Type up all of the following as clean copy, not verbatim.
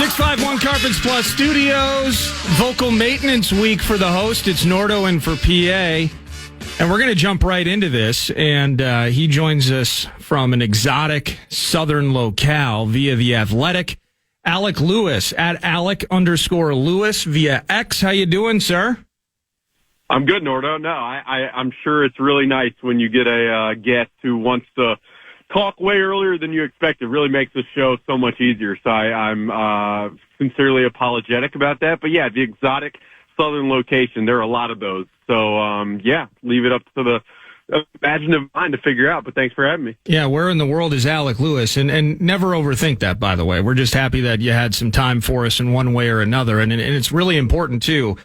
651 Carpets Plus Studios, vocal maintenance week for the host. It's Nordo in for PA. And we're going to jump right into this. And he joins us from an exotic southern locale via The Athletic. Alec Lewis at Alec_Lewis via X. How you doing, sir? I'm good, Nordo. No, I'm sure it's really nice when you get a guest who wants to talk way earlier than you expect. It really makes the show so much easier. So I'm sincerely apologetic about that. But yeah, the exotic southern location, there are a lot of those. So yeah, leave it up to the imaginative mind to figure out. But thanks for having me. Yeah, where in the world is Alec Lewis? And never overthink that, by the way. We're just happy that you had some time for us in one way or another. And it's really important, too,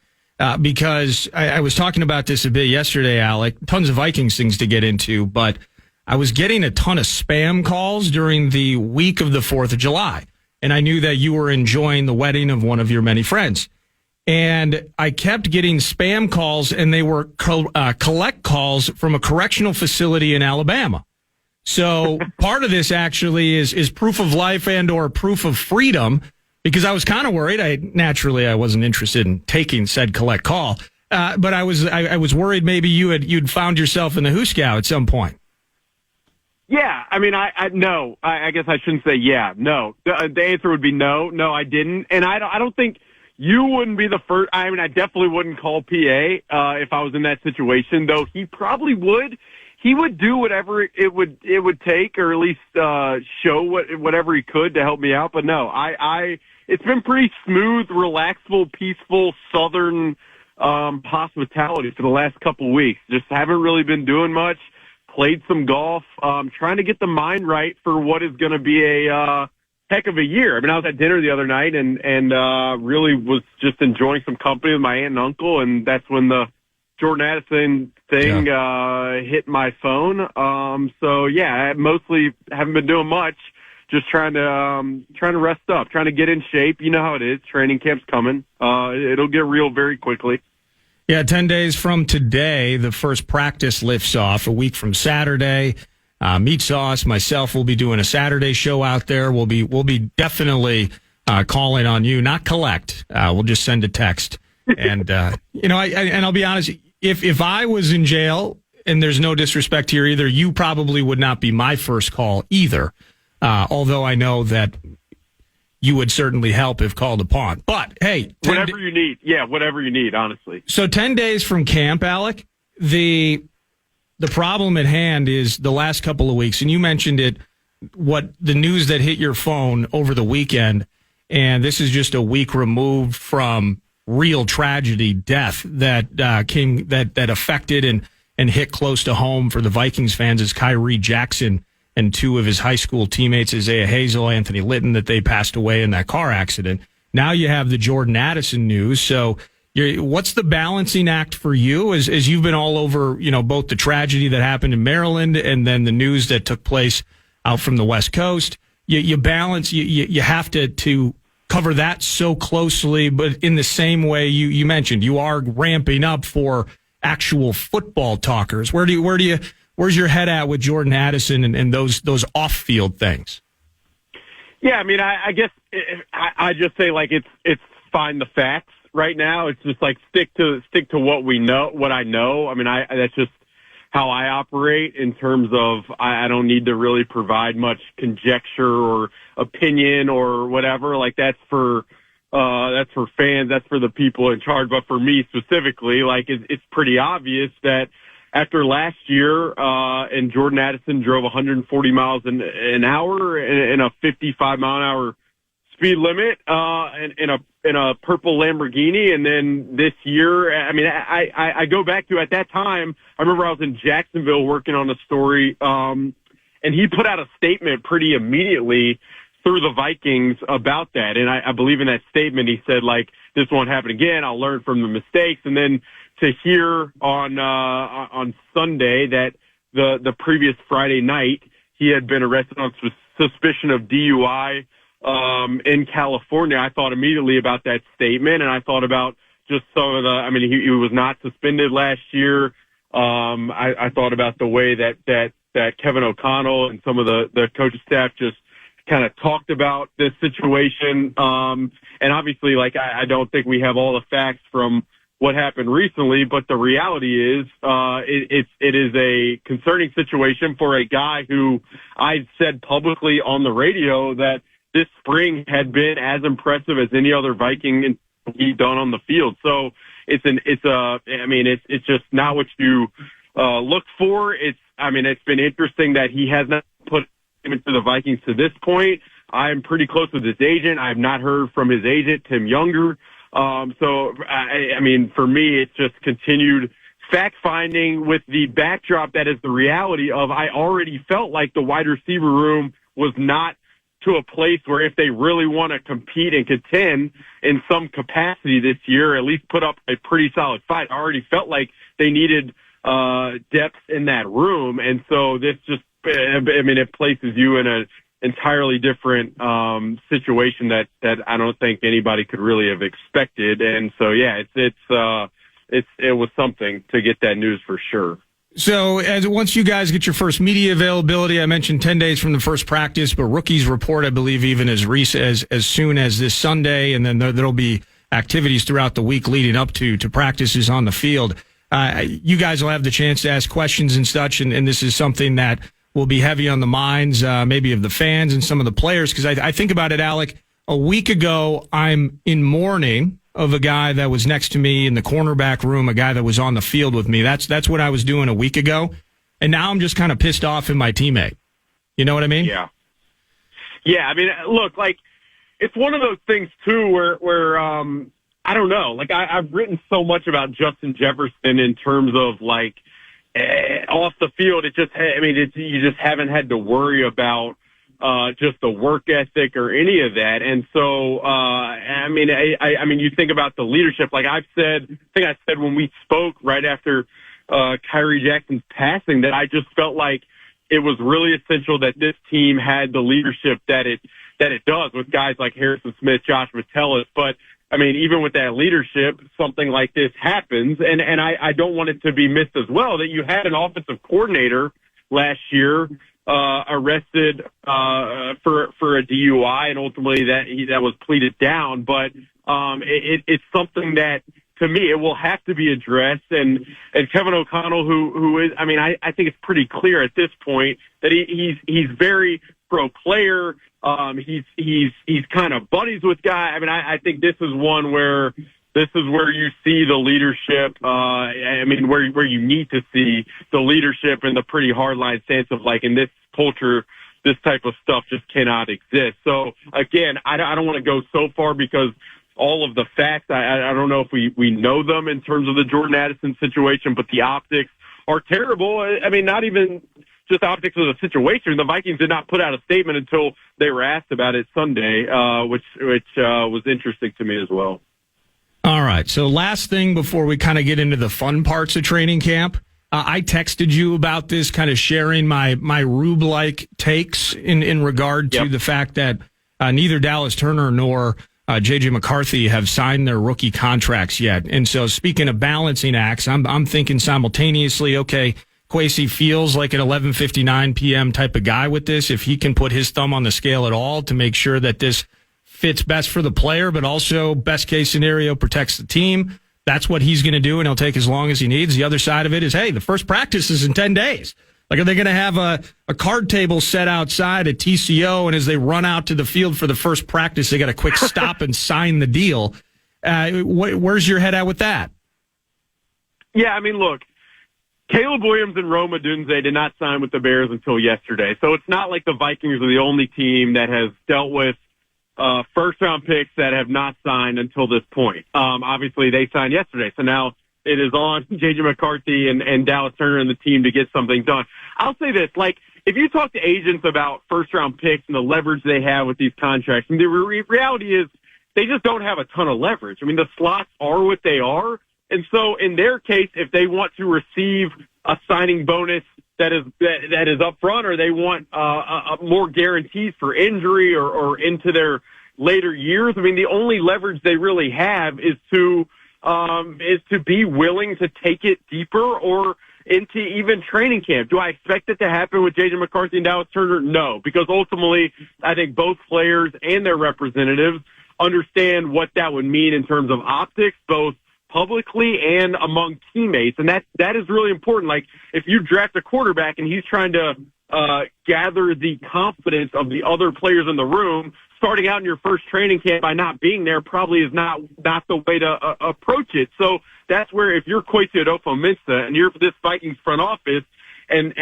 because I was talking about this a bit yesterday, Alec. Tons of Vikings things to get into, but I was getting a ton of spam calls during the week of the 4th of July. And I knew that you were enjoying the wedding of one of your many friends. And I kept getting spam calls, and they were collect calls from a correctional facility in Alabama. So part of this actually is proof of life and or proof of freedom, because I was kind of worried. I wasn't interested in taking said collect call, but I was worried maybe you'd found yourself in the Hooskow at some point. Yeah, I mean, no. I guess I shouldn't say yeah. No, the answer would be no. No, I didn't, and I don't think. You wouldn't be the first. I mean, I definitely wouldn't call PA if I was in that situation, though he probably would. He would do whatever it would take, or at least show whatever he could to help me out. But no, it's been pretty smooth, relaxful, peaceful Southern hospitality for the last couple of weeks. Just haven't really been doing much. Played some golf. Trying to get the mind right for what is going to be a heck of a year. I mean, I was at dinner the other night and really was just enjoying some company with my aunt and uncle, and that's when the Jordan Addison thing hit my phone. So yeah, I mostly haven't been doing much. Just trying to rest up, trying to get in shape. You know how it is. Training camp's coming. It'll get real very quickly. Yeah, 10 days from today, the first practice lifts off. A week from Saturday. Meat Sauce, myself, will be doing a Saturday show out there. We'll be definitely calling on you, not collect. We'll just send a text. And and I'll be honest, if I was in jail, and there's no disrespect here either, you probably would not be my first call either. Although I know that you would certainly help if called upon. But hey, whatever you need. Yeah, whatever you need, honestly. So 10 days from camp, Alec, the problem at hand is the last couple of weeks, and you mentioned it, what the news that hit your phone over the weekend, and this is just a week removed from real tragedy, death that affected and hit close to home for the Vikings fans as Kyrie Jackson and two of his high school teammates, Isaiah Hazel, Anthony Litton, that they passed away in that car accident. Now you have the Jordan Addison news, so what's the balancing act for you as you've been all over, both the tragedy that happened in Maryland and then the news that took place out from the West Coast? You balance, you have to cover that so closely, but in the same way you mentioned, you are ramping up for actual football talkers. Where's your head at with Jordan Addison and those off-field things? Yeah, I mean, I guess I just say it's find the facts. Right now, it's just stick to what we know, what I know. I mean, that's just how I operate in terms of I don't need to really provide much conjecture or opinion or whatever. That's for fans, that's for the people in charge. But for me specifically, it's pretty obvious that after last year, and Jordan Addison drove 140 miles an hour in a 55 mile an hour speed limit, in a purple Lamborghini. And then this year, I mean, I go back to at that time, I remember I was in Jacksonville working on a story, and he put out a statement pretty immediately through the Vikings about that. And I believe in that statement, he said, this won't happen again. I'll learn from the mistakes. And then to hear on Sunday that the previous Friday night, he had been arrested on suspicion of DUI, in California, I thought immediately about that statement, and I thought about just some of he was not suspended last year. I thought about the way that Kevin O'Connell and some of the coaching staff just kind of talked about this situation. And obviously, like, I don't think we have all the facts from what happened recently, but the reality is, it is a concerning situation for a guy who I said publicly on the radio that this spring had been as impressive as any other Viking he'd done on the field. So it's just not what you look for. It's been interesting that he has not put him into the Vikings to this point. I'm pretty close with his agent. I have not heard from his agent, Tim Younger. For me, it's just continued fact-finding with the backdrop that is the reality of I already felt like the wide receiver room was not to a place where if they really want to compete and contend in some capacity this year, at least put up a pretty solid fight, I already felt like they needed depth in that room. And so this just, it places you in an entirely different situation that I don't think anybody could really have expected. And so, yeah, it was something to get that news for sure. So once you guys get your first media availability, I mentioned 10 days from the first practice, but rookies report, I believe, even as soon as this Sunday, and then there'll be activities throughout the week leading up to practices on the field. You guys will have the chance to ask questions and such, and this is something that will be heavy on the minds, maybe of the fans and some of the players, because I think about it, Alec. A week ago, I'm in mourning of a guy that was next to me in the cornerback room, a guy that was on the field with me. That's what I was doing a week ago. And now I'm just kind of pissed off at my teammate. You know what I mean? Yeah. Yeah. I mean, look, like, it's one of those things too, where I don't know, like I've written so much about Justin Jefferson in terms of like off the field. You just haven't had to worry about just the work ethic or any of that. And so, you think about the leadership, like I think I said when we spoke right after, Kyrie Jackson's passing, that I just felt like it was really essential that this team had the leadership that it does with guys like Harrison Smith, Josh Metellus. But I mean, even with that leadership, something like this happens. And I don't want it to be missed as well that you had an offensive coordinator last year arrested for a DUI, and ultimately that was pleaded down. But it's something that, to me, it will have to be addressed. And Kevin O'Connell, who is, I think it's pretty clear at this point that he's very pro player. He's kind of buddies with guys. I think this is one where you see the leadership, where you need to see the leadership and the pretty hardline stance of, like, in this culture, this type of stuff just cannot exist. So again, I don't want to go so far because all of the facts, I don't know if we know them in terms of the Jordan Addison situation, but the optics are terrible. Not even just optics of the situation. The Vikings did not put out a statement until they were asked about it Sunday, which was interesting to me as well. All right. So last thing before we kind of get into the fun parts of training camp, I texted you about this, kind of sharing my Rube-like takes in regard to the fact that neither Dallas Turner nor J.J. McCarthy have signed their rookie contracts yet. And so speaking of balancing acts, I'm thinking simultaneously, okay, Kwesi feels like an 11:59 p.m. type of guy with this. If he can put his thumb on the scale at all to make sure that this fits best for the player, but also best case scenario protects the team, that's what he's going to do, and he'll take as long as he needs. The other side of it is, hey, the first practice is in 10 days. Like, are they going to have a card table set outside at TCO, and as they run out to the field for the first practice, they got a quick stop and sign the deal? Where's your head at with that? Yeah, look, Caleb Williams and Rome Odunze did not sign with the Bears until yesterday. So it's not like the Vikings are the only team that has dealt with first-round picks that have not signed until this point. Obviously, they signed yesterday. So now it is on J.J. McCarthy and Dallas Turner and the team to get something done. I'll say this, like, if you talk to agents about first-round picks and the leverage they have with these contracts, and the reality is they just don't have a ton of leverage. The slots are what they are. And so in their case, if they want to receive a signing bonus that is up front, or they want more guarantees for injury or into their later years, the only leverage they really have is to be willing to take it deeper, or into even training camp. Do I expect it to happen with J.J. McCarthy and Dallas Turner? No, because ultimately I think both players and their representatives understand what that would mean in terms of optics, both publicly and among teammates. And that is really important. Like, if you draft a quarterback and he's trying to gather the confidence of the other players in the room, starting out in your first training camp by not being there probably is not the way to approach it. So that's where, if you're Kwesi Adofo-Mensah and you're this Vikings front office and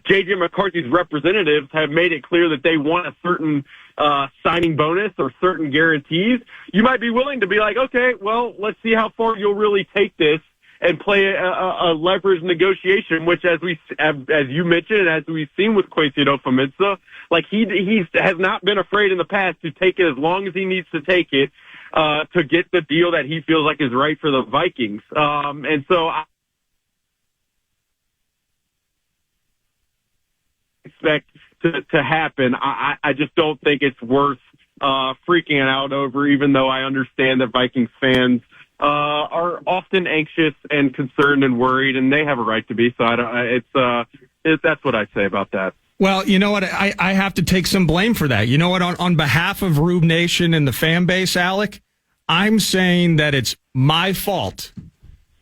J.J. McCarthy's representatives have made it clear that they want a certain signing bonus or certain guarantees, you might be willing to be like, okay, well, let's see how far you'll really take this and play a leverage negotiation, which, as you mentioned, and as we've seen with Kwesi Adofo-Mensah, like he has not been afraid in the past to take it as long as he needs to take it to get the deal that he feels like is right for the Vikings. And so I expect to happen. I just don't think it's worth freaking out over, even though I understand that Vikings fans are often anxious and concerned and worried, and they have a right to be. So that's what I say about that. Well, you know what? I have to take some blame for that. You know what? On behalf of Rube Nation and the fan base, Alec, I'm saying that it's my fault,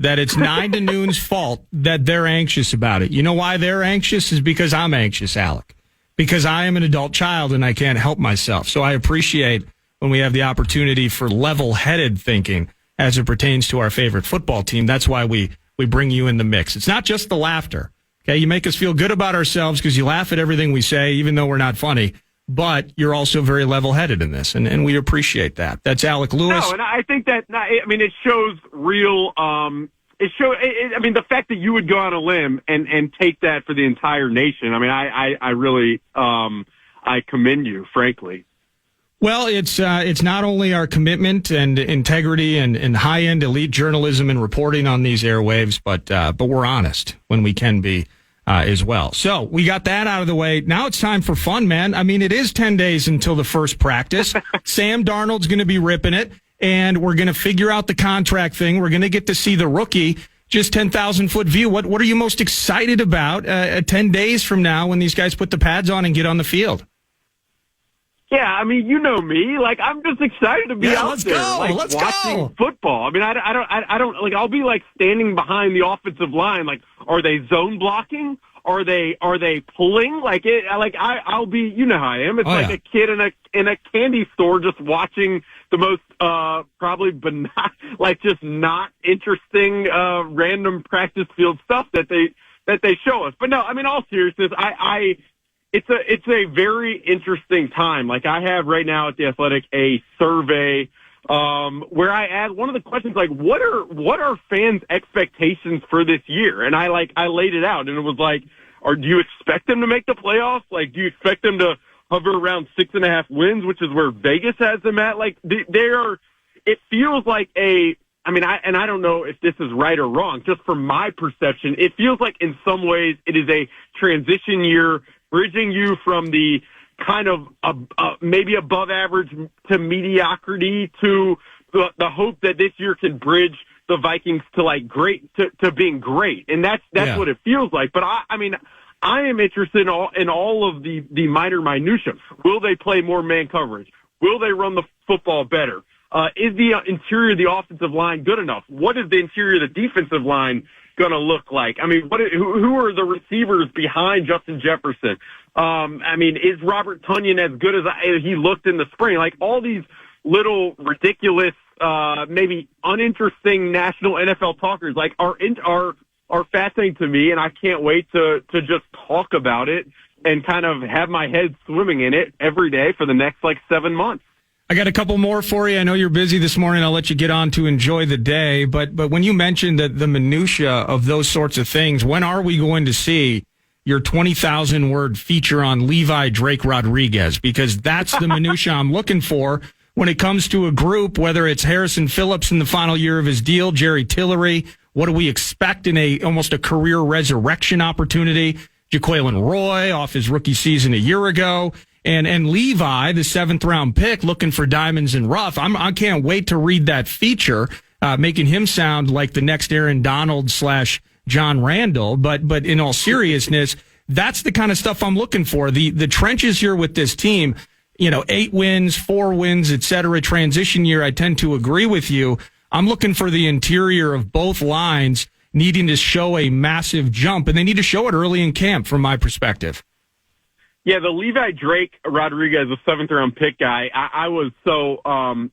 that it's 9 to Noon's fault that they're anxious about it. You know why they're anxious? Is because I'm anxious, Alec, because I am an adult child and I can't help myself. So I appreciate when we have the opportunity for level-headed thinking as it pertains to our favorite football team. That's why we bring you in the mix. It's not just the laughter. Okay, you make us feel good about ourselves because you laugh at everything we say, even though we're not funny. But you're also very level-headed in this, and we appreciate that. That's Alec Lewis. No, and I think that, it shows real, the fact that you would go on a limb and take that for the entire nation, I really, I commend you, frankly. Well, it's not only our commitment and integrity and high-end elite journalism and reporting on these airwaves, but we're honest when we can be as well. So we got that out of the way. Now it's time for fun, man. It is 10 days until the first practice. Sam Darnold's going to be ripping it, and we're going to figure out the contract thing. We're going to get to see the rookie. Just 10,000-foot view. What are you most excited about 10 days from now when these guys put the pads on and get on the field? Yeah, you know me. Like, I'm just excited to be out there, watching football. I don't I'll be standing behind the offensive line. Like, are they zone blocking? Are they pulling? I'll be. You know how I am. It's a kid in a candy store just watching the most probably benign, just not interesting random practice field stuff that they show us. But no, all seriousness, It's a very interesting time. I have right now at The Athletic a survey where I add one of the questions, what are fans' expectations for this year? And I laid it out, and it was do you expect them to make the playoffs? Do you expect them to hover around 6.5 wins, which is where Vegas has them at? It feels like I don't know if this is right or wrong. Just from my perception, it feels like in some ways it is a transition year, bridging you from the kind of maybe above average to mediocrity to the hope that this year can bridge the Vikings to great to being great, and that's what it feels like. But I am interested in all of the minor minutia. Will they play more man coverage? Will they run the football better? Is the interior of the offensive line good enough? What is the interior of the defensive line going to look like? Who are the receivers behind Justin Jefferson? Is Robert Tonyan as good as he looked in the spring? All these little ridiculous, maybe uninteresting national NFL talkers, are fascinating to me, and I can't wait to just talk about it and kind of have my head swimming in it every day for the next 7 months. I got a couple more for you. I know you're busy this morning. I'll let you get on to enjoy the day. But when you mentioned the minutia of those sorts of things, when are we going to see your 20,000-word feature on Levi Drake Rodriguez? Because that's the minutia I'm looking for when it comes to a group, whether it's Harrison Phillips in the final year of his deal, Jerry Tillery. What do we expect in almost a career resurrection opportunity? Jaquelin Roy off his rookie season a year ago. And Levi, the 7th-round pick, looking for diamonds in rough. I can't wait to read that feature, making him sound like the next Aaron Donald / John Randall. But in all seriousness, that's the kind of stuff I'm looking for. The trenches here with this team, 8 wins, 4 wins, et cetera, transition year, I tend to agree with you. I'm looking for the interior of both lines needing to show a massive jump, and they need to show it early in camp from my perspective. Yeah, the Levi Drake Rodriguez, the 7th-round pick guy, I was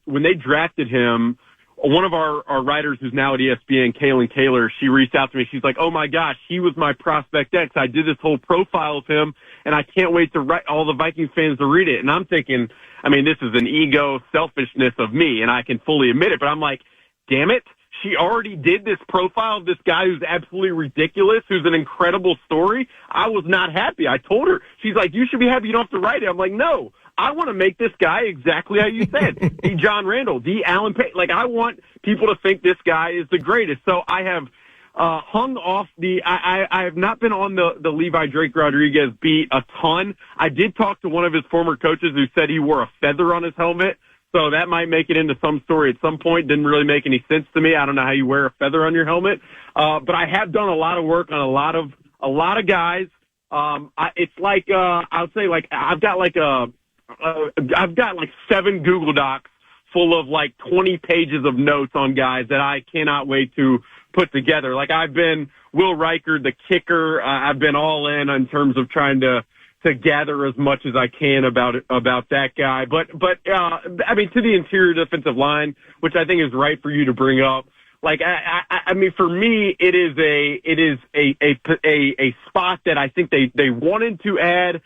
when they drafted him, one of our writers who's now at ESPN, Kaylin Kaler, she reached out to me. She's like, oh, my gosh, he was my prospect X. I did this whole profile of him, and I can't wait to write all the Vikings fans to read it. And I'm thinking, this is an ego selfishness of me, and I can fully admit it, but I'm like, damn it. She already did this profile of this guy who's absolutely ridiculous, who's an incredible story. I was not happy. I told her, she's like, you should be happy you don't have to write it. I'm like, no, I want to make this guy exactly how you said. The John Randall, the Alan Payne. Like, I want people to think this guy is the greatest. So I have hung off I have not been on the Levi Drake Rodriguez beat a ton. I did talk to one of his former coaches who said he wore a feather on his helmet. So that might make it into some story at some point. Didn't really make any sense to me. I don't know how you wear a feather on your helmet. But I have done a lot of work on a lot of guys. It's like, I would say like, I've got like 7 Google Docs full of like 20 pages of notes on guys that I cannot wait to put together. Like, I've been Will Riker, the kicker. I've been all in terms of trying to gather as much as I can about that guy. But to the interior defensive line, which I think is right for you to bring up. Like, for me, it is a spot that I think they wanted to add.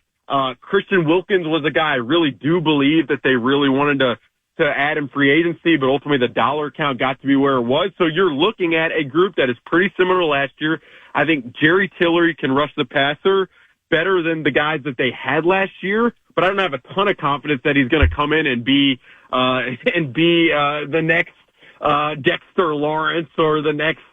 Christian Wilkins was a guy I really do believe that they really wanted to add in free agency, but ultimately the dollar count got to be where it was. So you're looking at a group that is pretty similar to last year. I think Jerry Tillery can rush the passer better than the guys that they had last year, but I don't have a ton of confidence that he's going to come in and be the next Dexter Lawrence or the next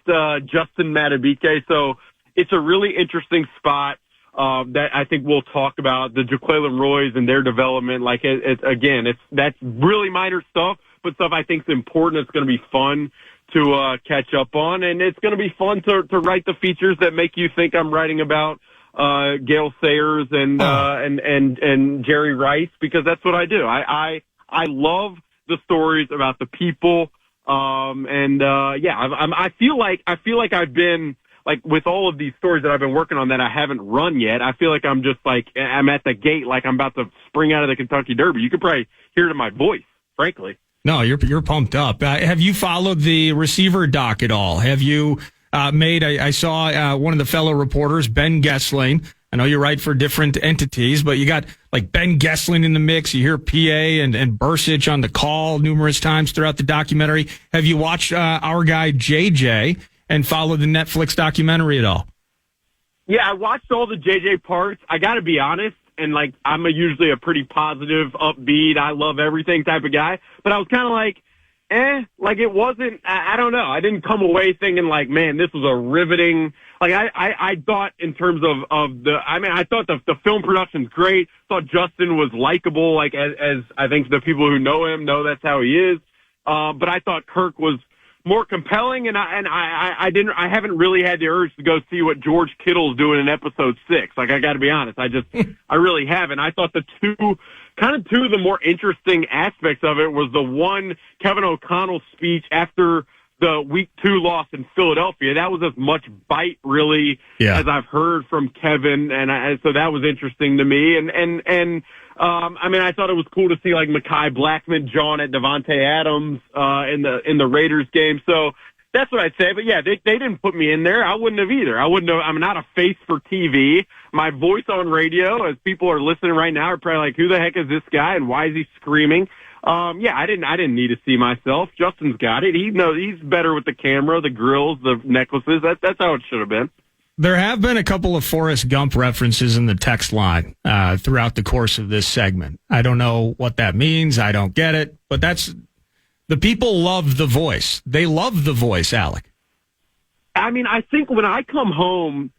Justin Madubuike. So it's a really interesting spot that I think we'll talk about, the Jaqueline Roys and their development. Like, that's really minor stuff, but stuff I think is important. It's going to be fun to catch up on, and it's going to be fun to write the features that make you think I'm writing about Gale Sayers and Jerry Rice, because that's what I do. I love the stories about the people. I feel like I've been, like, with all of these stories that I've been working on that I haven't run yet, I feel like I'm just like, I'm at the gate, like I'm about to spring out of the Kentucky Derby. You could probably hear it in my voice, frankly. No, you're pumped up. Have you followed the receiver doc at all? Have you I saw one of the fellow reporters, Ben Gessling. I know you write for different entities, but you got like Ben Gessling in the mix. You hear PA and Bursich on the call numerous times throughout the documentary. Have you watched our guy JJ and followed the Netflix documentary at all? Yeah, I watched all the JJ parts. I got to be honest, and like I'm usually a pretty positive, upbeat, I love everything type of guy, but I was kind of like, like it wasn't, I don't know. I didn't come away thinking like, man, this was a riveting, like I thought in terms of I thought the film production's great. Thought Justin was likable, like as I think the people who know him know that's how he is. But I thought Kirk was more compelling, and I haven't really had the urge to go see what George Kittle's doing in episode 6. Like, I got to be honest, I really haven't. I thought the two of the more interesting aspects of it was the one Kevin O'Connell speech after the week 2 loss in Philadelphia. That was as much bite really as I've heard from Kevin, and so that was interesting to me. I thought it was cool to see like Mekhi Blackman jawing at Devontae Adams in the Raiders game. So that's what I'd say. But yeah, they didn't put me in there. I wouldn't have either. I'm not a face for TV. My voice on radio, as people are listening right now, are probably like, who the heck is this guy and why is he screaming? I didn't need to see myself. Justin's got it. He knows he's better with the camera, the grills, the necklaces. That's how it should have been. There have been a couple of Forrest Gump references in the text line throughout the course of this segment. I don't know what that means. I don't get it. But the people love the voice. They love the voice, Alec. I think when I come home,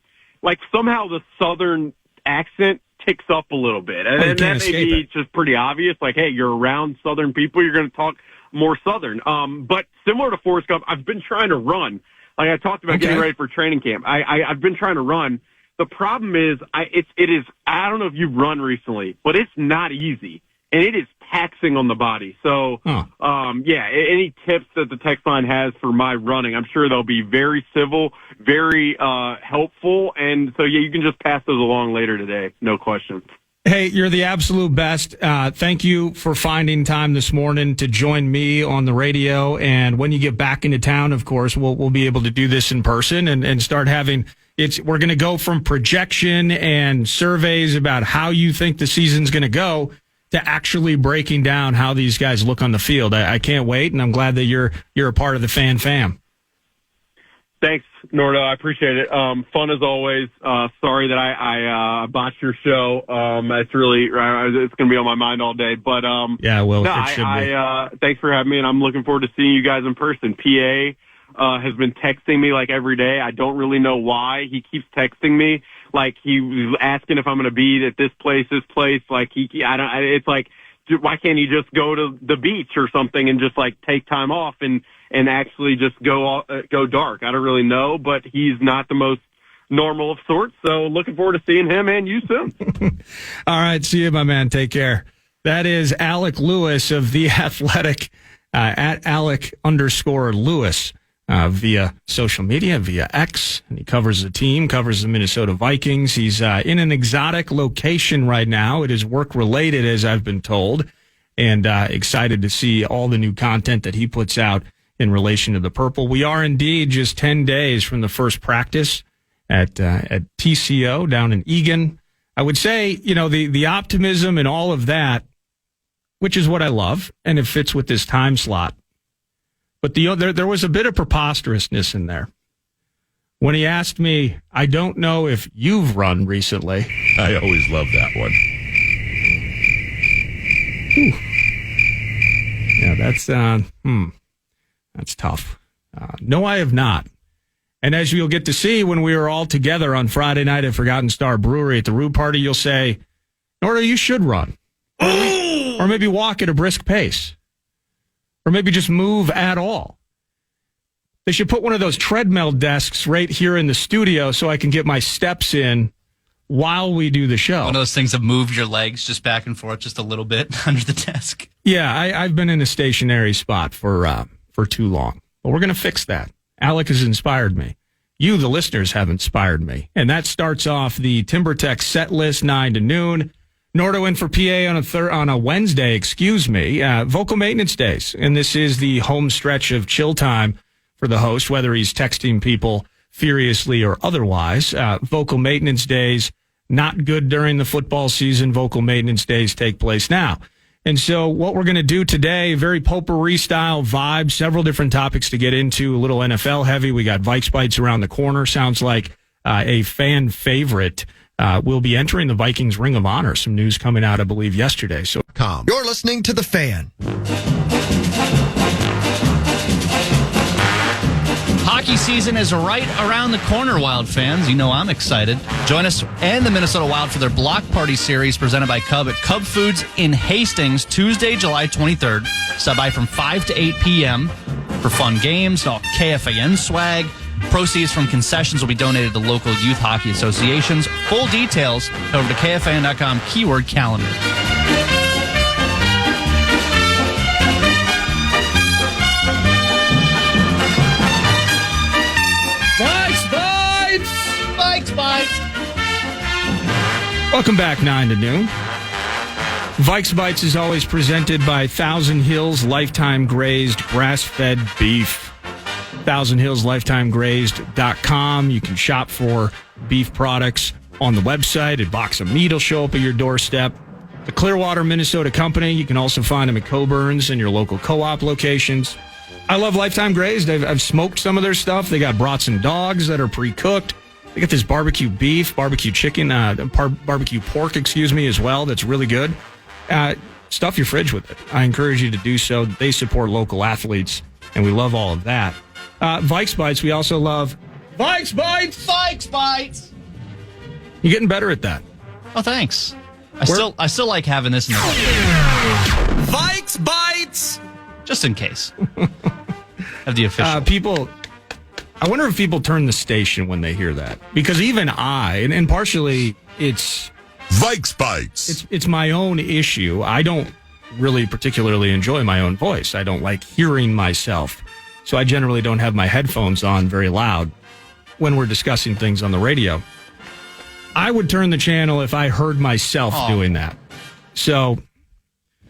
like somehow the Southern accent ticks up a little bit. And that may be just pretty obvious. Like, hey, you're around Southern people, you're going to talk more Southern. But similar to Forrest Gump, I've been trying to run. Like I talked about getting ready for training camp. I've been trying to run. The problem is, it is. I don't know if you've run recently, but it's not easy, and it is taxing on the body. So, any tips that the text line has for my running, I'm sure they'll be very civil, very helpful, and so you can just pass those along later today, no question. Hey, you're the absolute best. Thank you for finding time this morning to join me on the radio. And when you get back into town, of course, we'll be able to do this in person and start having. We're going to go from projection and surveys about how you think the season's going to go to actually breaking down how these guys look on the field. I can't wait, and I'm glad that you're a part of the fan fam. Thanks, Nordo. I appreciate it. Fun as always. Sorry that I botched your show. It's going to be on my mind all day. But yeah, well, it should be. Thanks for having me, and I'm looking forward to seeing you guys in person. PA has been texting me like every day. I don't really know why. He keeps texting me like he was asking if I'm going to be at this place. Like it's like, why can't he just go to the beach or something and just like take time off and actually just go dark? I don't really know, but he's not the most normal of sorts. So looking forward to seeing him and you soon. All right. See you, my man. Take care. That is Alec Lewis of The Athletic, at Alec_Lewis. Via social media, via X, and he covers the team, covers the Minnesota Vikings. He's in an exotic location right now. It is work-related, as I've been told, and excited to see all the new content that he puts out in relation to the Purple. We are indeed just 10 days from the first practice at TCO down in Eagan. I would say, the optimism and all of that, which is what I love, and it fits with this time slot. But there was a bit of preposterousness in there. When he asked me, I don't know if you've run recently. I always love that one. Yeah, that's tough. No, I have not. And as you'll get to see when we were all together on Friday night at Forgotten Star Brewery at the Rue Party, you'll say, Nordo, you should run. Or maybe walk at a brisk pace. Or maybe just move at all. They should put one of those treadmill desks right here in the studio so I can get my steps in while we do the show. One of those things that move your legs just back and forth just a little bit under the desk. Yeah, I've been in a stationary spot for too long. But we're going to fix that. Alec has inspired me. You, the listeners, have inspired me. And that starts off the TimberTech set list 9 to noon. Nordo in for PA on a Wednesday, vocal maintenance days. And this is the home stretch of chill time for the host, whether he's texting people furiously or otherwise. Vocal maintenance days, not good during the football season. Vocal maintenance days take place now. And so what we're going to do today, very potpourri style vibe, several different topics to get into, a little NFL heavy. We got Vikes Bites around the corner. Sounds like a fan favorite. We'll be entering the Vikings Ring of Honor. Some news coming out, I believe, yesterday. So, You're listening to The Fan. Hockey season is right around the corner, Wild fans. You know I'm excited. Join us and the Minnesota Wild for their Block Party series presented by Cub at Cub Foods in Hastings, Tuesday, July 23rd. Stop by from 5 to 8 p.m. for fun games, all KFAN swag. Proceeds from concessions will be donated to local youth hockey associations. Full details, head over to KFAN.com, keyword calendar. Vikes Bites! Vikes Bites! Welcome back, 9 to noon. Vikes Bites is always presented by Thousand Hills Lifetime Grazed Grass-Fed Beef. ThousandHillsLifetimeGrazed.com. You can shop for beef products on the website. A box of meat will show up at your doorstep. The Clearwater, Minnesota company. You can also find them at Coburn's and your local co-op locations. I love Lifetime Grazed. I've smoked some of their stuff. They got brats and dogs that are pre-cooked. They got this barbecue beef, barbecue chicken, barbecue pork, as well. That's really good. Stuff your fridge with it. I encourage you to do so. They support local athletes, and we love all of that. Vikes Bites, we also love Vikes Bites! Vikes Bites! You're getting better at that. Oh, thanks. I still like having this in the Vikes Bites! just in case. Have the official. People I wonder if people turn the station when they hear that. Because even I, and partially it's Vikes Bites. It's my own issue. I don't really particularly enjoy my own voice. I don't like hearing myself. So I generally don't have my headphones on very loud when we're discussing things on the radio. I would turn the channel if I heard myself doing that. So,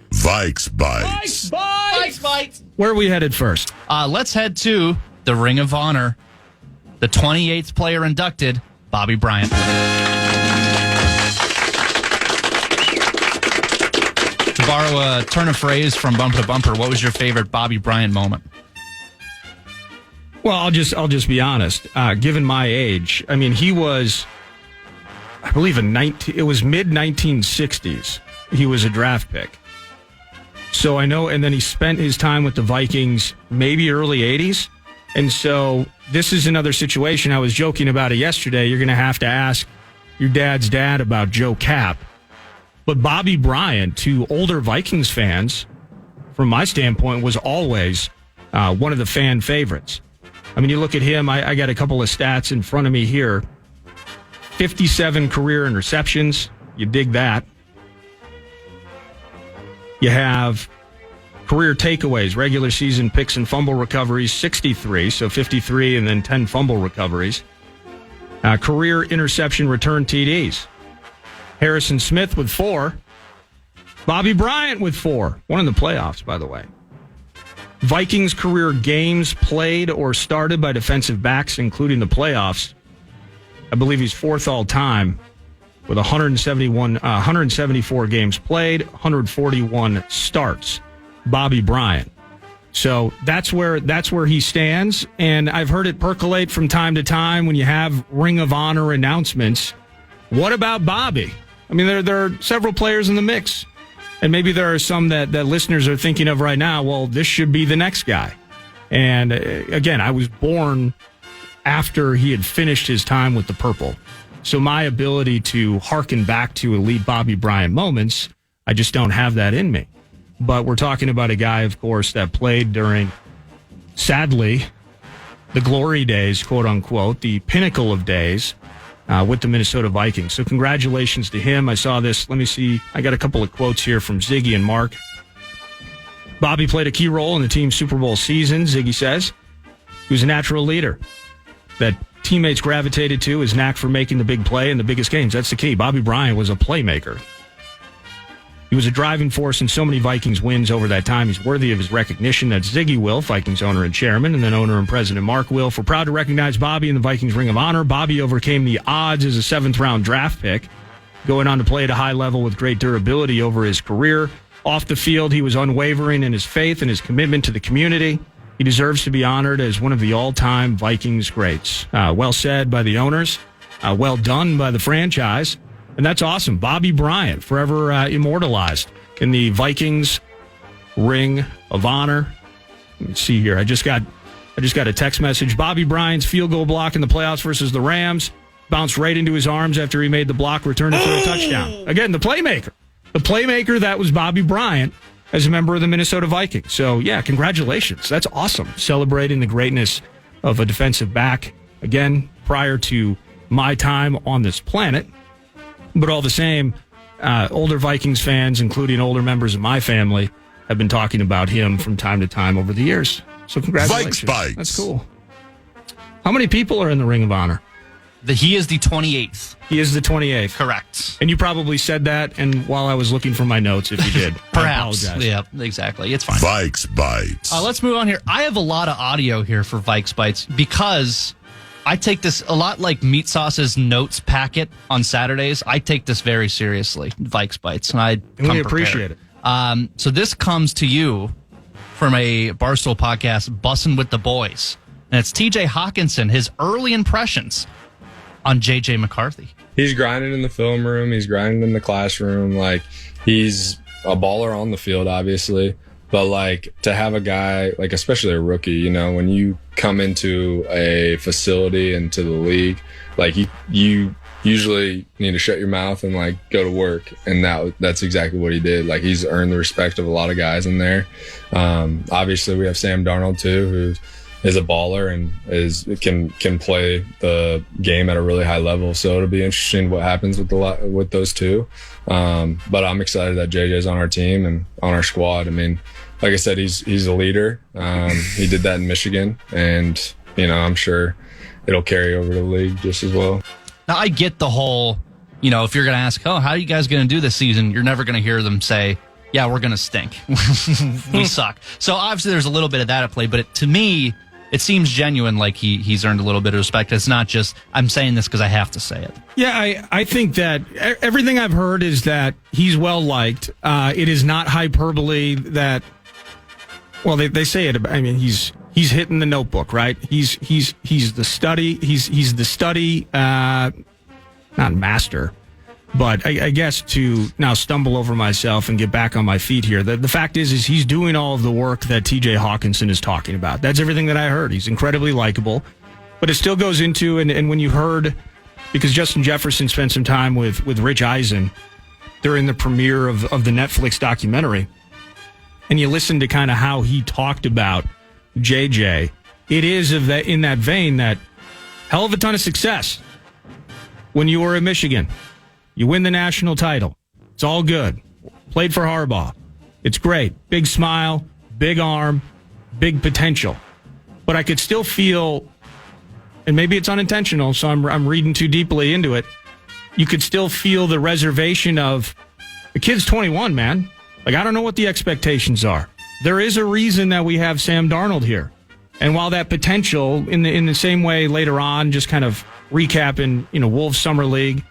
Vikes Bites. Vikes Bites. Where are we headed first? Let's head to the Ring of Honor. The 28th player inducted, Bobby Bryant. To borrow a turn of phrase from Bumper to Bumper, what was your favorite Bobby Bryant moment? Well, I'll just be honest. Given my age, I mean, he was, I believe, it was mid-1960s. He was a draft pick. So I know, and then he spent his time with the Vikings maybe early 80s. And so this is another situation. I was joking about it yesterday. You're going to have to ask your dad's dad about Joe Kapp. But Bobby Bryant, to older Vikings fans, from my standpoint, was always one of the fan favorites. I mean, you look at him, I got a couple of stats in front of me here. 57 career interceptions. You dig that. You have career takeaways, regular season picks and fumble recoveries, 63, so 53 and then 10 fumble recoveries. Career interception return TDs. Harrison Smith with 4. Bobby Bryant with 4. One in the playoffs, by the way. Vikings career games played or started by defensive backs, including the playoffs. I believe he's 4th all time with 174 games played, 141 starts. Bobby Bryant. So that's where he stands, and I've heard it percolate from time to time when you have Ring of Honor announcements. What about Bobby? I mean, there are several players in the mix, and maybe there are some that listeners are thinking of right now. Well, this should be the next guy. And again, I was born after he had finished his time with the Purple. So my ability to hearken back to elite Bobby Bryant moments, I just don't have that in me. But we're talking about a guy, of course, that played during, sadly, the glory days, quote unquote, the pinnacle of days with the Minnesota Vikings. So congratulations to him. I saw this. Let me see. I got a couple of quotes here from Ziggy and Mark. Bobby played a key role in the team's Super Bowl season, Ziggy says. He was a natural leader that teammates gravitated to, his knack for making the big play in the biggest games. That's the key. Bobby Bryant was a playmaker. He was a driving force in so many Vikings wins over that time. He's worthy of his recognition. That's Ziggy Wilf, Vikings owner and chairman, and then owner and president Mark Wilf. We're proud to recognize Bobby in the Vikings Ring of Honor. Bobby overcame the odds as a 7th-round draft pick, going on to play at a high level with great durability over his career. Off the field, he was unwavering in his faith and his commitment to the community. He deserves to be honored as one of the all-time Vikings greats. Well said by the owners. Well done by the franchise. And that's awesome. Bobby Bryant, forever immortalized in the Vikings Ring of Honor. Let me see here. I just got a text message. Bobby Bryant's field goal block in the playoffs versus the Rams bounced right into his arms after he made the block, returned it for a touchdown. Again, the playmaker. The playmaker that was Bobby Bryant as a member of the Minnesota Vikings. So, yeah, congratulations. That's awesome. Celebrating the greatness of a defensive back, again, prior to my time on this planet. But all the same, older Vikings fans, including older members of my family, have been talking about him from time to time over the years. So congratulations. Vikes Bites. That's cool. How many people are in the Ring of Honor? He is the 28th. He is the 28th. Correct. And you probably said that, and while I was looking for my notes, if you did, perhaps. I apologize. Yeah, exactly. It's fine. Vikes Bites. Let's move on here. I have a lot of audio here for Vikes Bites because I take this a lot like Meat Sauce's notes packet on Saturdays. I take this very seriously, Vikes Bites, and we appreciate it. So this comes to you from a Barstool podcast, Bussin' with the Boys, and it's TJ Hawkinson, his early impressions on J.J. McCarthy. He's grinding in the film room. He's grinding in the classroom. Like, he's a baller on the field, obviously. But, like, to have a guy, like, especially a rookie, you know, when you come into a facility, into the league, like, you usually need to shut your mouth and, like, go to work. And that's exactly what he did. Like, he's earned the respect of a lot of guys in there. Obviously, we have Sam Darnold, too, who's is a baller and can play the game at a really high level. So it'll be interesting what happens with those two. But I'm excited that JJ's on our team and on our squad. I mean, like I said, he's a leader. He did that in Michigan, and I'm sure it'll carry over to the league just as well. Now, I get the whole, if you're going to ask, how are you guys going to do this season? You're never going to hear them say, yeah, we're going to stink. We suck. So obviously there's a little bit of that at play, but to me, it seems genuine, like he's earned a little bit of respect. It's not just, I'm saying this because I have to say it. Yeah, I think that everything I've heard is that he's well-liked. It is not hyperbole that, well, they say it. I mean, he's hitting the notebook, right? He's the study. He's the study, not master. But I guess to now stumble over myself and get back on my feet here, the fact is he's doing all of the work that TJ Hawkinson is talking about. That's everything that I heard. He's incredibly likable. But it still goes into, and when you heard, because Justin Jefferson spent some time with Rich Eisen during the premiere of the Netflix documentary, and you listen to kind of how he talked about JJ, it is in that vein that hell of a ton of success when you were in Michigan. You win the national title. It's all good. Played for Harbaugh. It's great. Big smile, big arm, big potential. But I could still feel, and maybe it's unintentional, so I'm reading too deeply into it, you could still feel the reservation of, the kid's 21, man. Like, I don't know what the expectations are. There is a reason that we have Sam Darnold here. And while that potential, in the same way later on, just kind of recapping, Wolves Summer League,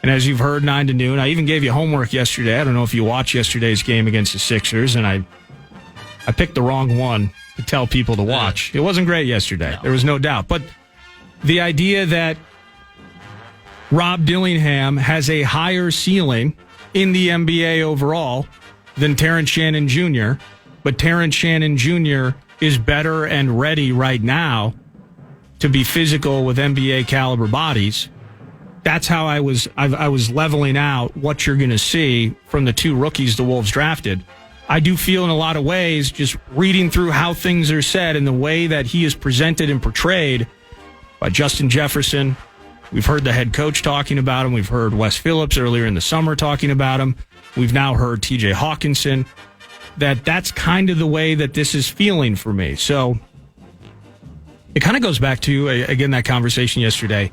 and as you've heard, 9 to noon, I even gave you homework yesterday. I don't know if you watched yesterday's game against the Sixers, and I picked the wrong one to tell people to watch. It wasn't great yesterday. No. There was no doubt. But the idea that Rob Dillingham has a higher ceiling in the NBA overall than Terrence Shannon Jr., but Terrence Shannon Jr. is better and ready right now to be physical with NBA caliber bodies. That's how I was leveling out what you're going to see from the two rookies the Wolves drafted. I do feel in a lot of ways, just reading through how things are said and the way that he is presented and portrayed by Justin Jefferson. We've heard the head coach talking about him. We've heard Wes Phillips earlier in the summer talking about him. We've now heard TJ Hawkinson. That's kind of the way that this is feeling for me. So it kind of goes back to, again, that conversation yesterday.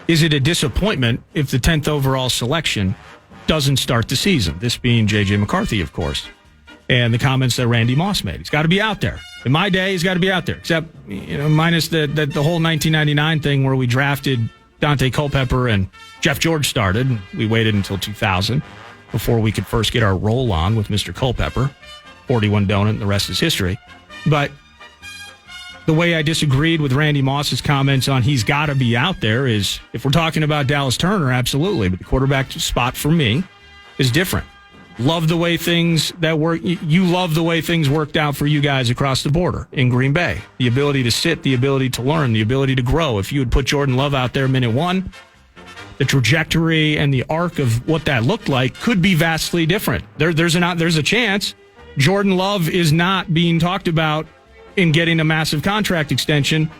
Is it a disappointment if the 10th overall selection doesn't start the season? This being J.J. McCarthy, of course. And the comments that Randy Moss made. He's got to be out there. In my day, he's got to be out there. Except, minus the whole 1999 thing where we drafted Dante Culpepper and Jeff George started. We waited until 2000 before we could first get our roll on with Mr. Culpepper. 41 donut, and the rest is history. But the way I disagreed with Randy Moss's comments on he's got to be out there is, if we're talking about Dallas Turner, absolutely. But the quarterback spot for me is different. Love the way things that work. You love the way things worked out for you guys across the border in Green Bay. The ability to sit, the ability to learn, the ability to grow. If you had put Jordan Love out there minute one, the trajectory and the arc of what that looked like could be vastly different. There's a chance Jordan Love is not being talked about in getting a massive contract extension.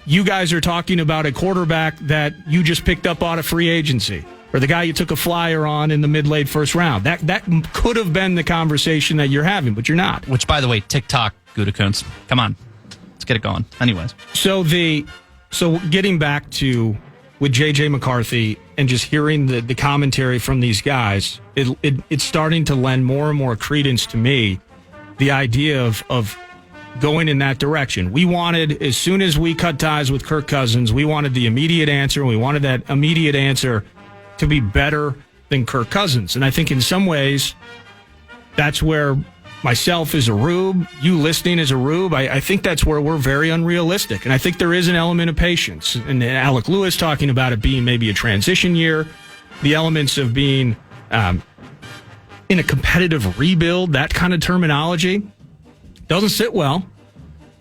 You guys are talking about a quarterback that you just picked up out of free agency, or the guy you took a flyer on in the mid-late first round. That could have been the conversation that you're having, but you're not. Which, by the way, TikTok, Gutekunst. Come on. Let's get it going. Anyways. So getting back to with J.J. McCarthy and just hearing the commentary from these guys, it's starting to lend more and more credence to me, the idea of going in that direction. We wanted, as soon as we cut ties with Kirk Cousins, we wanted the immediate answer, and we wanted that immediate answer to be better than Kirk Cousins. And I think in some ways, that's where myself as a Rube, you listening as a Rube, I think that's where we're very unrealistic. And I think there is an element of patience. And Alec Lewis talking about it being maybe a transition year, the elements of being in a competitive rebuild, that kind of terminology doesn't sit well.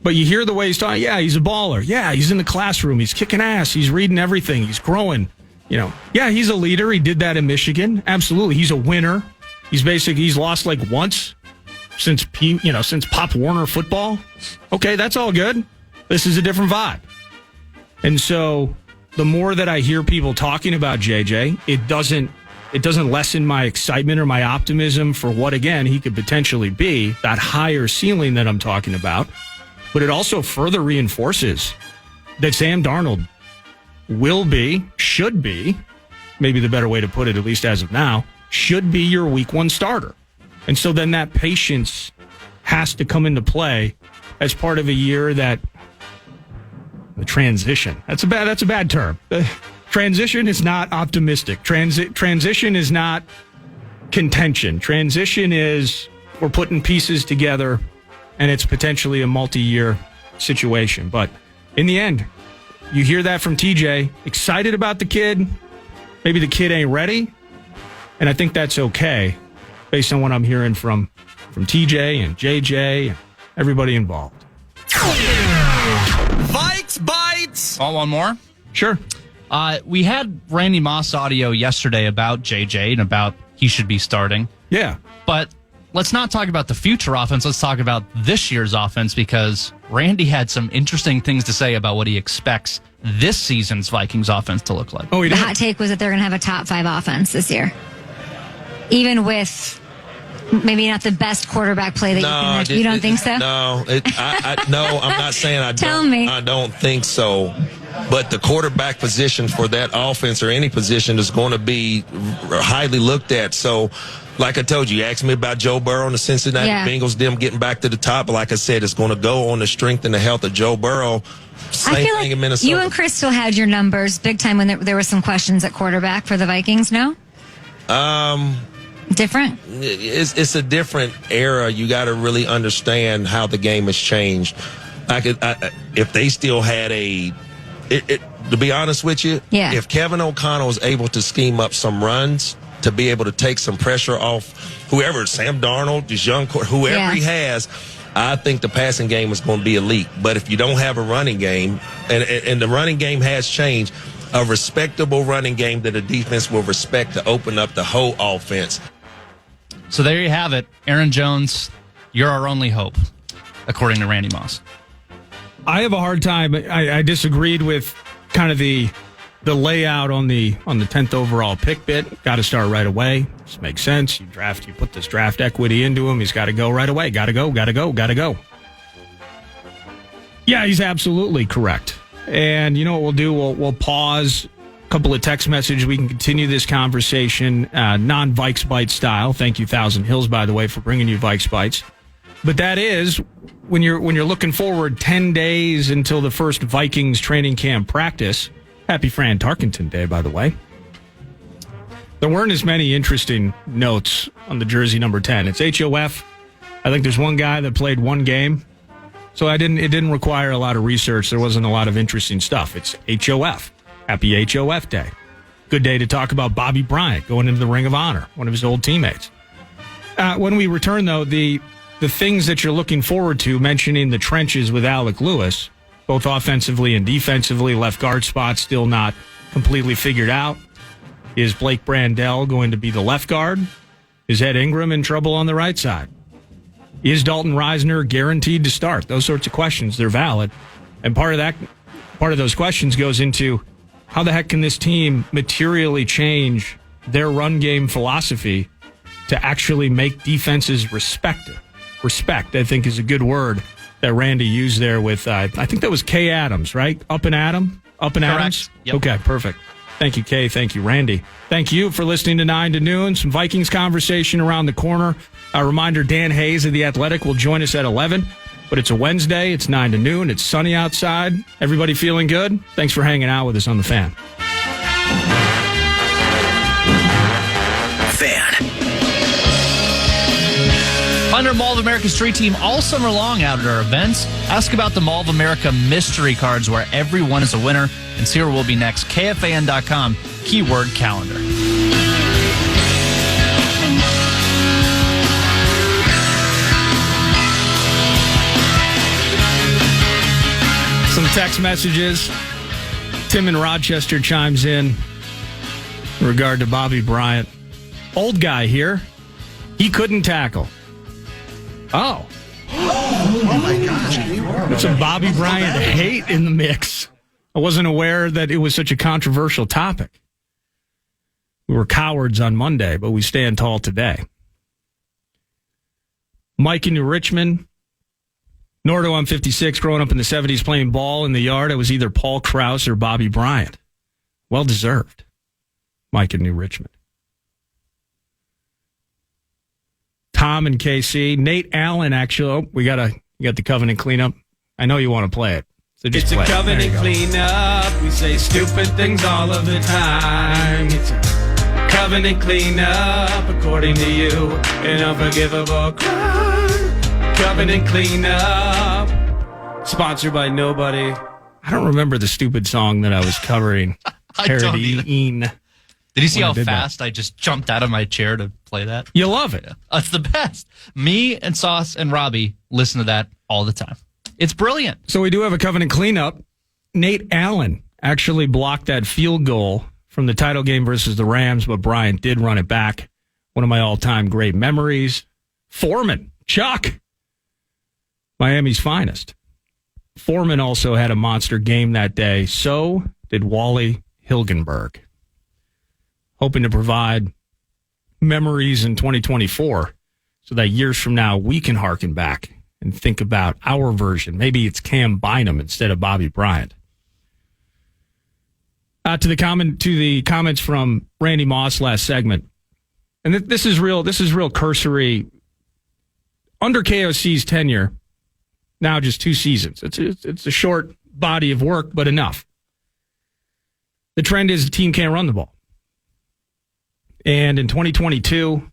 But you hear the way he's talking. Yeah, he's a baller. Yeah, he's in the classroom. He's kicking ass. He's reading everything. He's growing. Yeah, he's a leader. He did that in Michigan. Absolutely. He's a winner. He's lost like once. since Pop Warner football. Okay, that's all good. This is a different vibe. And so the more that I hear people talking about JJ, it doesn't lessen my excitement or my optimism for what, again, he could potentially be, that higher ceiling that I'm talking about. But it also further reinforces that Sam Darnold should be, maybe the better way to put it, at least as of now, should be your week 1 starter. And so then that patience has to come into play as part of a year that the transition. That's a bad term. Transition is not optimistic. Transition is not contention. Transition is we're putting pieces together and it's potentially a multi-year situation. But in the end, you hear that from TJ, excited about the kid. Maybe the kid ain't ready. And I think that's okay based on what I'm hearing from TJ and JJ and everybody involved. Vikes Bites! Want one more? Sure. We had Randy Moss audio yesterday about JJ and about he should be starting. Yeah. But let's not talk about the future offense. Let's talk about this year's offense because Randy had some interesting things to say about what he expects this season's Vikings offense to look like. Oh, he The did? hot take was that they're going to have a top 5 offense this year. Even with maybe not the best quarterback play that you can make. You don't think so? No, no, I'm not saying I Tell don't. me. I don't think so. But the quarterback position for that offense or any position is going to be highly looked at. So, like I told you asked me about Joe Burrow and the Cincinnati Bengals, them getting back to the top. But like I said, it's going to go on the strength and the health of Joe Burrow. Same I feel thing like in Minnesota. you and Crystal had your numbers big time when there were some questions at quarterback for the Vikings, no? Different? It's a different era. You got to really understand how the game has changed. If they still had to be honest with you, if Kevin O'Connell is able to scheme up some runs to be able to take some pressure off whoever, Sam Darnold, this young whoever he has, I think the passing game is going to be elite. But if you don't have a running game, and the running game has changed, a respectable running game that the defense will respect to open up the whole offense. So there you have it. Aaron Jones, you're our only hope, according to Randy Moss. I have a hard time. I disagreed with kind of the layout on the 10th overall pick bit. Got to start right away. This makes sense. You put this draft equity into him. He's got to go right away. Got to go. Yeah, he's absolutely correct. And you know what we'll do? We'll pause. Couple of text messages. We can continue this conversation non-Vikes Bites style. Thank you, Thousand Hills, by the way, for bringing you Vikes Bites. But that is when you're looking forward 10 days until the first Vikings training camp practice. Happy Fran Tarkenton Day, by the way. There weren't as many interesting notes on the jersey number 10. It's HOF. I think there's one guy that played one game, so it didn't require a lot of research. There wasn't a lot of interesting stuff. It's HOF. Happy HOF Day. Good day to talk about Bobby Bryant going into the Ring of Honor, one of his old teammates. When we return, though, the things that you're looking forward to, mentioning the trenches with Alec Lewis, both offensively and defensively, left guard spot still not completely figured out. Is Blake Brandel going to be the left guard? Is Ed Ingram in trouble on the right side? Is Dalton Reisner guaranteed to start? Those sorts of questions, they're valid. And part of those questions goes into how the heck can this team materially change their run game philosophy to actually make defenses respect it? Respect, I think, is a good word that Randy used there with, I think that was Kay Adams, right? Up and Adams? Yep. Okay, perfect. Thank you, Kay. Thank you, Randy. Thank you for listening to 9 to Noon. Some Vikings conversation around the corner. A reminder, Dan Hayes of The Athletic will join us at 11. But it's a Wednesday. It's 9 to noon. It's sunny outside. Everybody feeling good? Thanks for hanging out with us on The Fan. Find our Mall of America street team all summer long out at our events. Ask about the Mall of America mystery cards where everyone is a winner. And see where we'll be next. KFAN.com, keyword calendar. Some text messages. Tim in Rochester chimes in regard to Bobby Bryant. Old guy here. He couldn't tackle. Oh. Oh, my gosh. There's some Bobby Bryant hate in the mix. I wasn't aware that it was such a controversial topic. We were cowards on Monday, but we stand tall today. Mike in New Richmond. Nordo, I'm 56, growing up in the 70s playing ball in the yard. I was either Paul Krause or Bobby Bryant. Well deserved. Mike in New Richmond. Tom and KC. Nate Allen, actually. You got the Covenant cleanup. I know you want to play it. So just it's a Covenant cleanup. We say stupid things all of the time. It's a Covenant cleanup, according to you. An unforgivable crime. Covenant cleanup. Sponsored by nobody. I don't remember the stupid song that I was covering. I don't either. Parodying. Did you see how fast I just jumped out of my chair to play that? You love it. That's the best. Me and Sauce and Robbie listen to that all the time. It's brilliant. So we do have a Covenant cleanup. Nate Allen actually blocked that field goal from the title game versus the Rams, but Bryant did run it back. One of my all-time great memories. Foreman, Chuck, Miami's finest. Foreman also had a monster game that day. So did Wally Hilgenberg. Hoping to provide memories in 2024 so that years from now we can harken back and think about our version. Maybe it's Cam Bynum instead of Bobby Bryant. To the comments from Randy Moss last segment, and this is real cursory. Under KOC's tenure, now just 2 seasons. It's a short body of work, but enough. The trend is the team can't run the ball. And in 2022,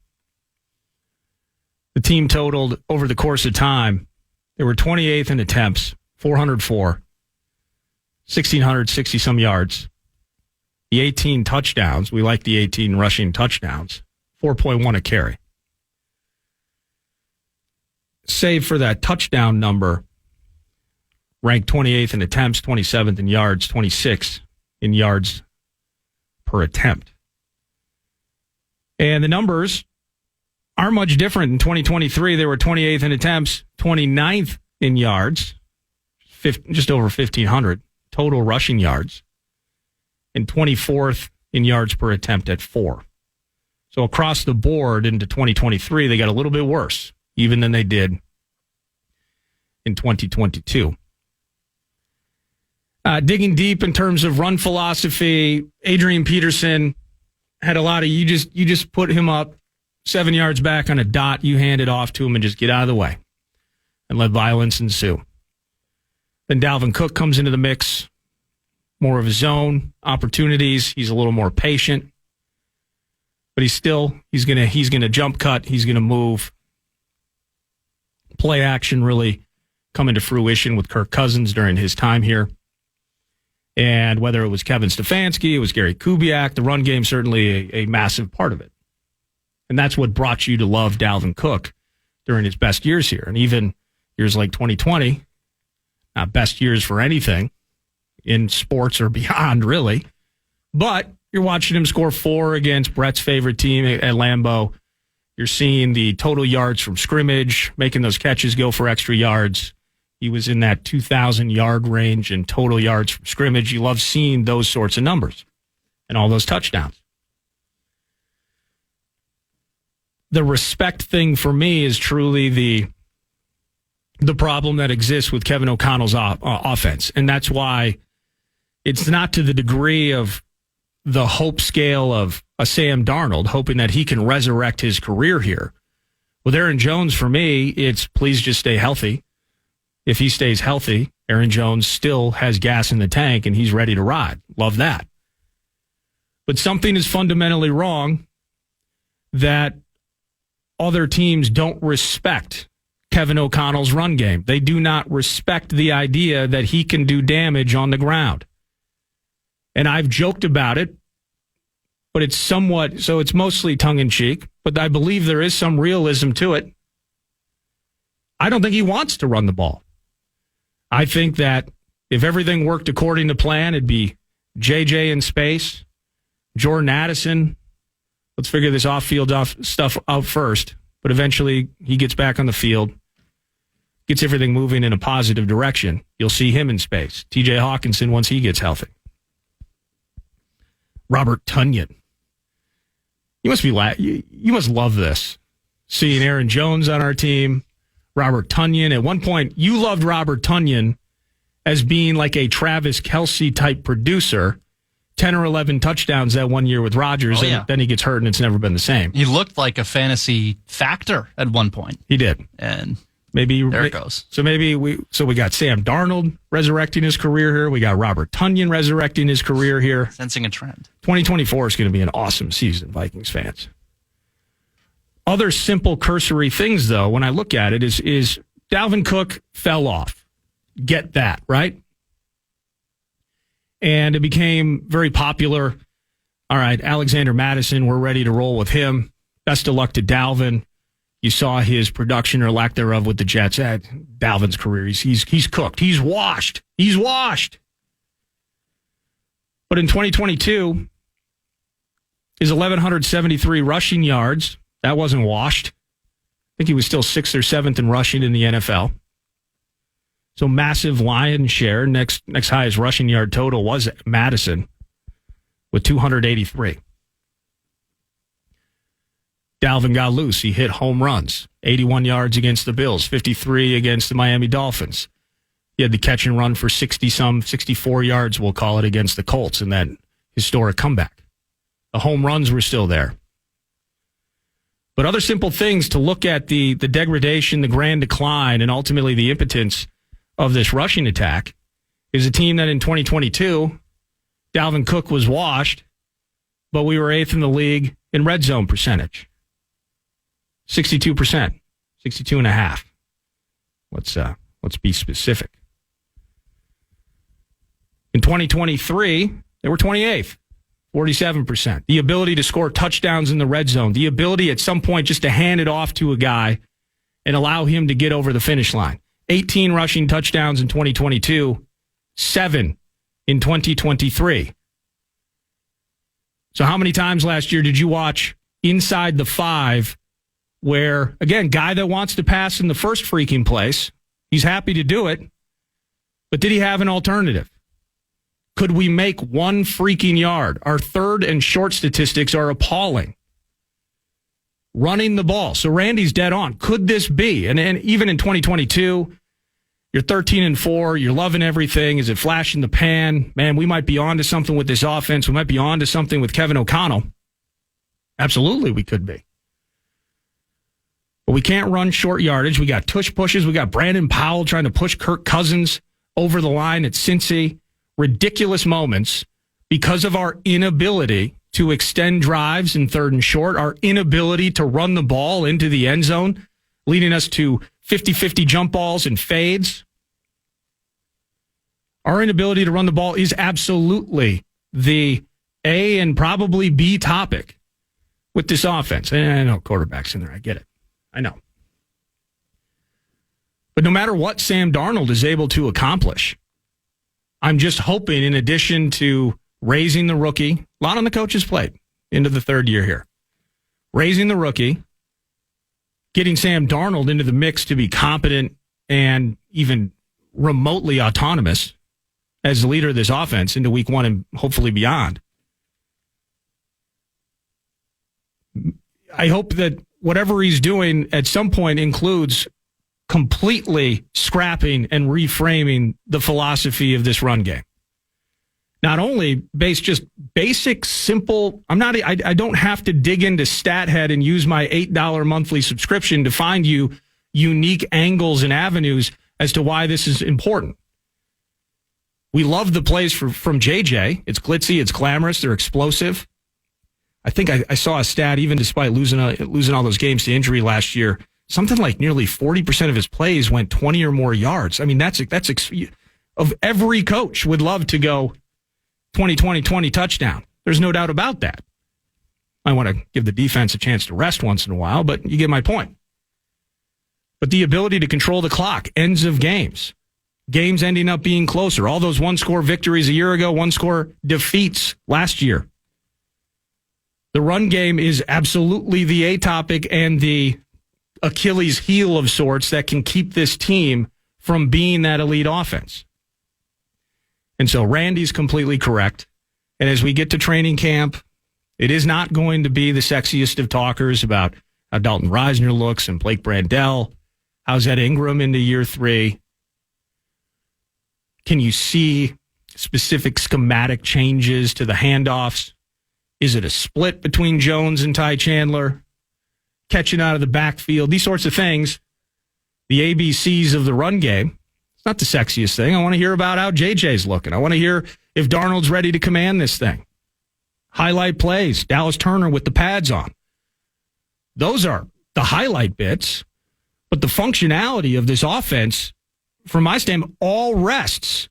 the team totaled over the course of time, they were 28th in attempts, 404, 1,660-some yards. The 18 touchdowns, we like the 18 rushing touchdowns, 4.1 a carry. Save for that touchdown number, ranked 28th in attempts, 27th in yards, 26th in yards per attempt. And the numbers aren't much different. In 2023, they were 28th in attempts, 29th in yards, just over 1,500 total rushing yards, and 24th in yards per attempt at 4. So across the board into 2023, they got a little bit worse, even than they did in 2022. Digging deep in terms of run philosophy, Adrian Peterson had a lot of, you just put him up 7 yards back on a dot, you hand it off to him and just get out of the way and let violence ensue. Then Dalvin Cook comes into the mix, more of his own opportunities. He's a little more patient, but he's gonna jump cut. He's gonna move. Play action really coming to fruition with Kirk Cousins during his time here. And whether it was Kevin Stefanski, it was Gary Kubiak, the run game certainly a massive part of it. And that's what brought you to love Dalvin Cook during his best years here. And even years like 2020, not best years for anything in sports or beyond, really. But you're watching him score 4 against Brett's favorite team at Lambeau. You're seeing the total yards from scrimmage, making those catches go for extra yards. He was in that 2,000-yard range in total yards from scrimmage. You love seeing those sorts of numbers and all those touchdowns. The respect thing for me is truly the problem that exists with Kevin O'Connell's offense. And that's why it's not to the degree of the hope scale of a Sam Darnold, hoping that he can resurrect his career here. With Aaron Jones, for me, it's please just stay healthy. If he stays healthy, Aaron Jones still has gas in the tank and he's ready to ride. Love that. But something is fundamentally wrong that other teams don't respect Kevin O'Connell's run game. They do not respect the idea that he can do damage on the ground. And I've joked about it, but it's mostly tongue-in-cheek, but I believe there is some realism to it. I don't think he wants to run the ball. I think that if everything worked according to plan, it'd be JJ in space, Jordan Addison. Let's figure this off-field stuff out first. But eventually he gets back on the field. gets everything moving in a positive direction, you'll see him in space. TJ Hawkinson once he gets healthy. Robert Tonyan. You must love this. Seeing Aaron Jones on our team, Robert Tonyan. At one point, you loved Robert Tonyan as being like a Travis Kelce type producer. 10 or 11 touchdowns that 1 year with Rodgers, and then he gets hurt, and it's never been the same. He looked like a fantasy factor at one point. He did. And maybe there it goes. So we got Sam Darnold resurrecting his career here. We got Robert Tonyan resurrecting his career here. Sensing a trend. 2024 is going to be an awesome season, Vikings fans. Other simple cursory things, though, when I look at it, is Dalvin Cook fell off. Get that, right? And it became very popular. All right, Alexander Mattison, we're ready to roll with him. Best of luck to Dalvin. You saw his production or lack thereof with the Jets. Dalvin's career, he's cooked. He's washed. He's washed. But in 2022, his 1,173 rushing yards, that wasn't washed. I think he was still 6th or 7th in rushing in the NFL. So massive lion's share. Next highest rushing yard total was Madison with 283. Dalvin got loose. He hit home runs. 81 yards against the Bills, 53 against the Miami Dolphins. He had the catch and run for 64 yards, we'll call it, against the Colts in that historic comeback. The home runs were still there. But other simple things to look at the degradation, the grand decline, and ultimately the impotence of this rushing attack is a team that in 2022, Dalvin Cook was washed, but we were 8th in the league in red zone percentage. 62%, 62.5. Let's be specific. In 2023, they were 28th, 47%. The ability to score touchdowns in the red zone, the ability at some point just to hand it off to a guy and allow him to get over the finish line. 18 rushing touchdowns in 2022, 7 in 2023. So how many times last year did you watch inside the 5 where, again, guy that wants to pass in the first freaking place, he's happy to do it, but did he have an alternative? Could we make one freaking yard? Our third and short statistics are appalling. Running the ball. So Randy's dead on. Could this be? And even in 2022, you're 13-4. You're loving everything. Is it flash in the pan? Man, we might be on to something with this offense. We might be on to something with Kevin O'Connell. Absolutely, we could be. But we can't run short yardage. We got tush pushes. We got Brandon Powell trying to push Kirk Cousins over the line at Cincy. Ridiculous moments because of our inability to extend drives in 3rd and short, our inability to run the ball into the end zone, leading us to 50-50 jump balls and fades. Our inability to run the ball is absolutely the A and probably B topic with this offense. And I know quarterback's in there. I get it. I know. But no matter what Sam Darnold is able to accomplish, I'm just hoping, in addition to raising the rookie, a lot on the coach's plate into the 3rd year here, raising the rookie, getting Sam Darnold into the mix to be competent and even remotely autonomous as the leader of this offense into week 1 and hopefully beyond. I hope that whatever he's doing at some point includes completely scrapping and reframing the philosophy of this run game. Not only based just basic, simple. I don't have to dig into StatHead and use my $8 monthly subscription to find you unique angles and avenues as to why this is important. We love the plays from JJ. It's glitzy, it's glamorous, they're explosive. I think I saw a stat, even despite losing all those games to injury last year, something like nearly 40% of his plays went 20 or more yards. I mean, that's of every coach would love to go 20 touchdown. There's no doubt about that. I want to give the defense a chance to rest once in a while, but you get my point. But the ability to control the clock, ends of games ending up being closer. All those one-score victories a year ago, one-score defeats last year. The run game is absolutely the A topic and the Achilles heel of sorts that can keep this team from being that elite offense. And so Randy's completely correct. And as we get to training camp, it is not going to be the sexiest of talkers about how Dalton Reisner looks and Blake Brandel. How's Ed Ingram into year 3? Can you see specific schematic changes to the handoffs? Is it a split between Jones and Ty Chandler? Catching out of the backfield, these sorts of things. The ABCs of the run game. It's not the sexiest thing. I want to hear about how JJ's looking. I want to hear if Darnold's ready to command this thing. Highlight plays, Dallas Turner with the pads on. Those are the highlight bits, but the functionality of this offense, from my standpoint, all rests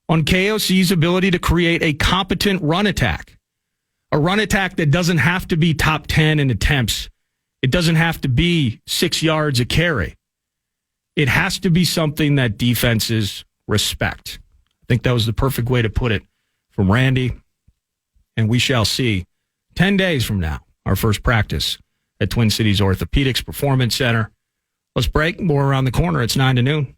on KOC's ability to create a competent run attack. A run attack that doesn't have to be top 10 in attempts. It doesn't have to be 6 yards a carry. It has to be something that defenses respect. I think that was the perfect way to put it from Randy. And we shall see 10 days from now, our first practice at Twin Cities Orthopedics Performance Center. Let's break. More around the corner. It's 9 to noon.